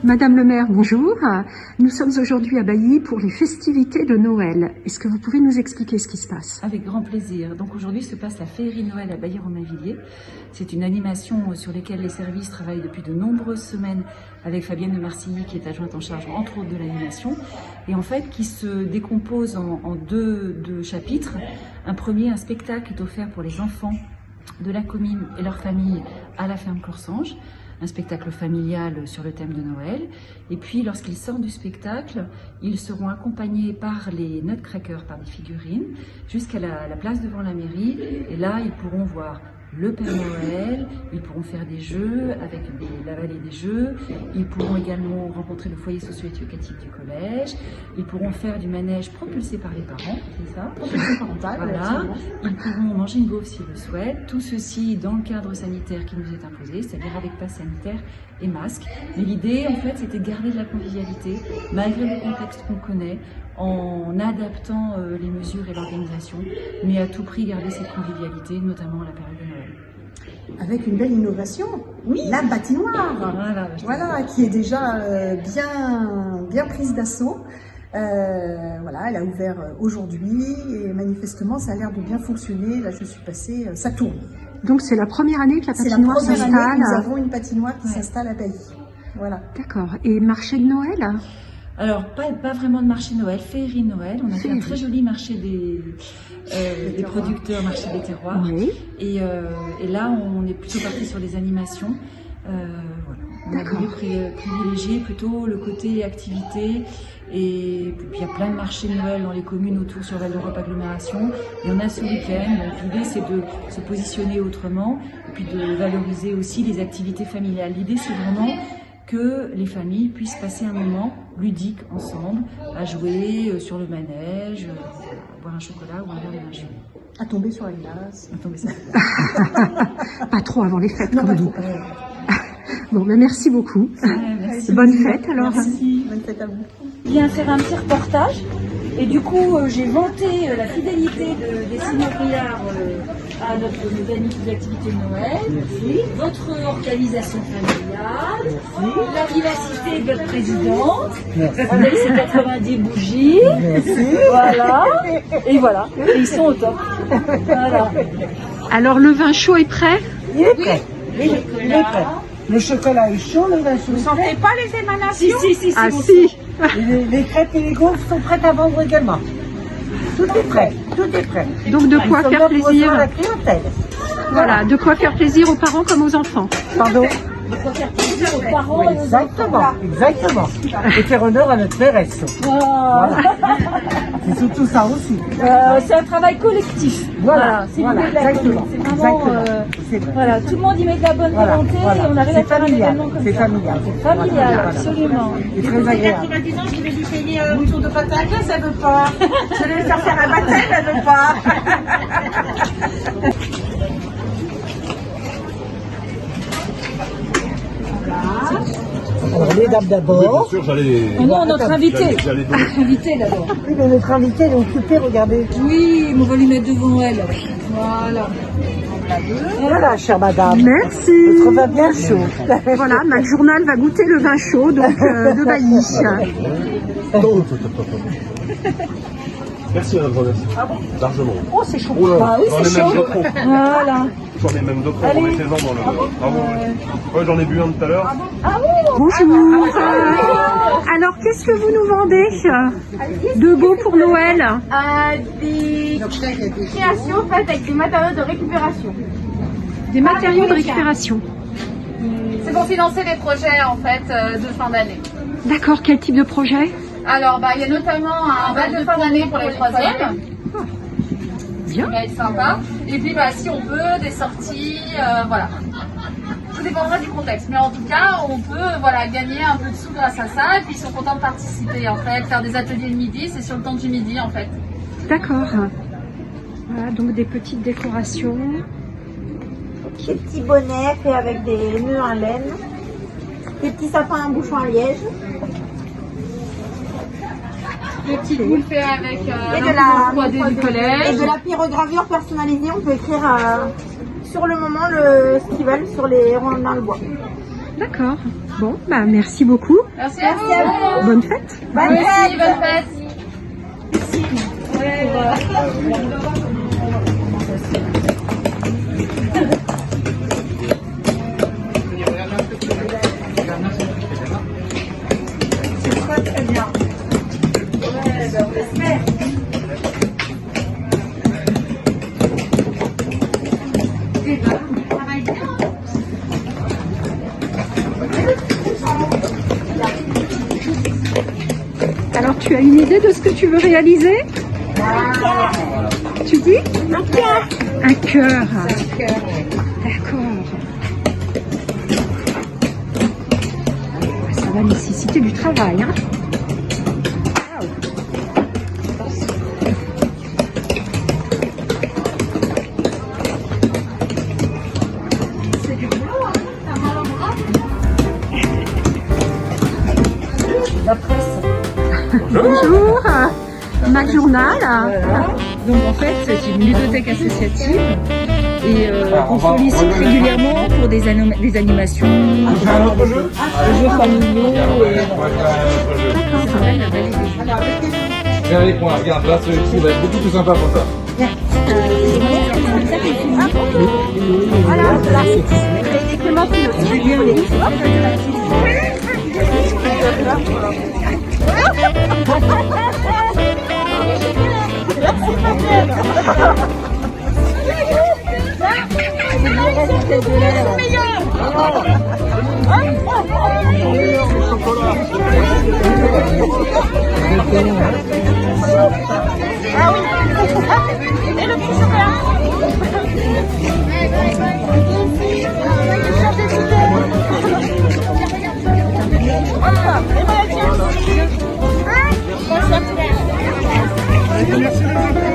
Madame le maire, bonjour. Nous sommes aujourd'hui à Bailly pour les festivités de Noël. Est-ce que vous pouvez nous expliquer ce qui se passe? Avec grand plaisir. Donc aujourd'hui se passe la Féerie Noël à Bailly-Romainvilliers. C'est une animation sur laquelle les services travaillent depuis de nombreuses semaines avec Fabienne de Marcilly qui est adjointe en charge entre autres de l'animation et en fait qui se décompose en deux chapitres. Un premier, un spectacle est offert pour les enfants de la commune et leurs familles à la ferme Corsange. Un spectacle familial sur le thème de Noël. Et puis, lorsqu'ils sortent du spectacle, ils seront accompagnés par les Nutcrackers, par des figurines, jusqu'à la place devant la mairie. Et là, ils pourront voir le Père Noël, ils pourront faire des jeux avec la vallée des jeux, ils pourront également rencontrer le foyer socio-éducatif du collège, ils pourront faire du manège propulsé par les parents, c'est ça? Propulsé parental, voilà. Ils pourront manger une gaufre s'ils le souhaitent, tout ceci dans le cadre sanitaire qui nous est imposé, c'est-à-dire avec passe sanitaire et masque. Mais l'idée, en fait, c'était de garder de la convivialité, malgré le contexte qu'on connaît, en adaptant les mesures et l'organisation, mais à tout prix garder cette convivialité, notamment à la période de Noël. Avec une belle innovation, oui, la patinoire, voilà, qui est déjà bien prise d'assaut. Voilà, elle a ouvert aujourd'hui et manifestement ça a l'air de bien fonctionner. Là, je suis passée, ça tourne. Donc c'est la première année que la patinoire s'installe. C'est la première année que nous avons une patinoire qui s'installe à Bailly. Voilà. D'accord. Et marché de Noël? Alors, pas vraiment de marché Noël, Féerie Noël. On a fait un très joli marché des producteurs, marché des terroirs. Oui. Et là, on est plutôt parti sur les animations. Voilà. On a voulu privilégier plutôt le côté activité. Et puis il y a plein de marchés de Noël dans les communes autour sur Val d'Europe Agglomération. Il y en a ce week-end. Donc l'idée, c'est de se positionner autrement et puis de valoriser aussi les activités familiales. L'idée, c'est vraiment que les familles puissent passer un moment ludique ensemble, à jouer sur le manège, à boire un chocolat ou un verre de vin chaud. À tomber sur la glace. À tomber sur la glace. Pas trop avant les fêtes. Non, pas trop. Bon, ben merci beaucoup. Merci. Bonne fête alors. Merci. Bonne fête à vous. Je viens faire un petit reportage et du coup j'ai vanté la fidélité des seigneuries à nos activités de Noël. Merci. Votre organisation familiale. Merci. La vivacité de votre présidente. Merci. Avec ses 90 bougies. Merci. Voilà. Et voilà. Et ils sont au top. Voilà. Alors le vin chaud est prêt? Il est prêt. Il est prêt. Le chocolat est chaud, le vin chaud. Vous sentez pas les émanations? Si. Ah si. Les crêpes et les gaufres sont prêtes à vendre également. Tout est prêt, tout est prêt. Donc de quoi faire plaisir à la clientèle. Voilà, de quoi faire plaisir aux parents comme aux enfants. Pardon? De quoi faire plaisir aux parents. Exactement. Et faire honneur à notre mairesse. Voilà. C'est surtout ça aussi. C'est un travail collectif. Voilà, c'est l'idée de la commune. C'est vraiment, voilà, tout le monde y met de la bonne volonté et on arrive à faire un événement comme ça. C'est familial. C'est familial, absolument. C'est très agréable. 90 ans, je vais lui payer un tour de pâte à glace, elle veut pas. Je vais lui faire un baptême, elle veut pas. Alors, les dames d'abord. Oui, bien sûr, j'allais. Non, notre invité. J'allais Invité d'abord. Oui, mais notre invité est occupé, regardez. Oui, mais on va lui mettre devant elle. Voilà. Voilà, chère madame. Merci. Votre vin bien chaud. Voilà, Mac Journal va goûter le vin chaud donc, de Bailly. Merci madame, merci. Largement. Oh, c'est chaud. Oh là, Ah oui, j'en ai c'est même chaud. deux trop. Voilà. J'en ai même deux trop, remettez-en dans le. Ah bon? Ouais, j'en ai bu un tout à l'heure. Bonjour. Alors, qu'est-ce que vous nous vendez de beau pour Noël? Des créations faites avec des matériaux de récupération. Des matériaux de récupération. C'est pour financer les projets en fait de fin d'année. D'accord, quel type de projet? Alors il y a notamment un bal de fin d'année pour les troisièmes. Bien. Ça va être sympa. Et puis si on peut, des sorties, voilà. Tout dépendra du contexte. Mais en tout cas, on peut gagner un peu de sous grâce à ça. Et puis ils sont contents de participer en fait, faire des ateliers le midi, c'est sur le temps du midi en fait. D'accord. Voilà, donc des petites décorations. Des petits bonnets faits avec des nœuds en laine. Des petits sapins à bouchon à liège. Des petites boules faites avec Et de du collège. Et de la pyrogravure personnalisée. On peut écrire sur le moment ce qu'ils veulent sur les ronds dans le bois. D'accord. Bon, bah merci beaucoup. Merci à vous. Bonne fête. Bonne Merci, fête. bonne fête. C'est très très bien. Ouais, ben on l'espère. Alors, tu as une idée de ce que tu veux réaliser? Tu dis? Un cœur. Un cœur. D'accord. Ça va nécessiter du travail, hein? La presse. Bonjour, Mac Journal. Voilà. Donc en fait, c'est une bibliothèque associative et on sollicite régulièrement pour des animations, des jeux familiaux. Ça s'appelle la Vallée des Jeux. Viens avec moi, regarde, là, celui-ci va être beaucoup plus sympa pour toi. Voilà, là. C'est Clémentine aussi. Ah oui. Et le petit chocolat. Et voilà, tiens. Bonsoir.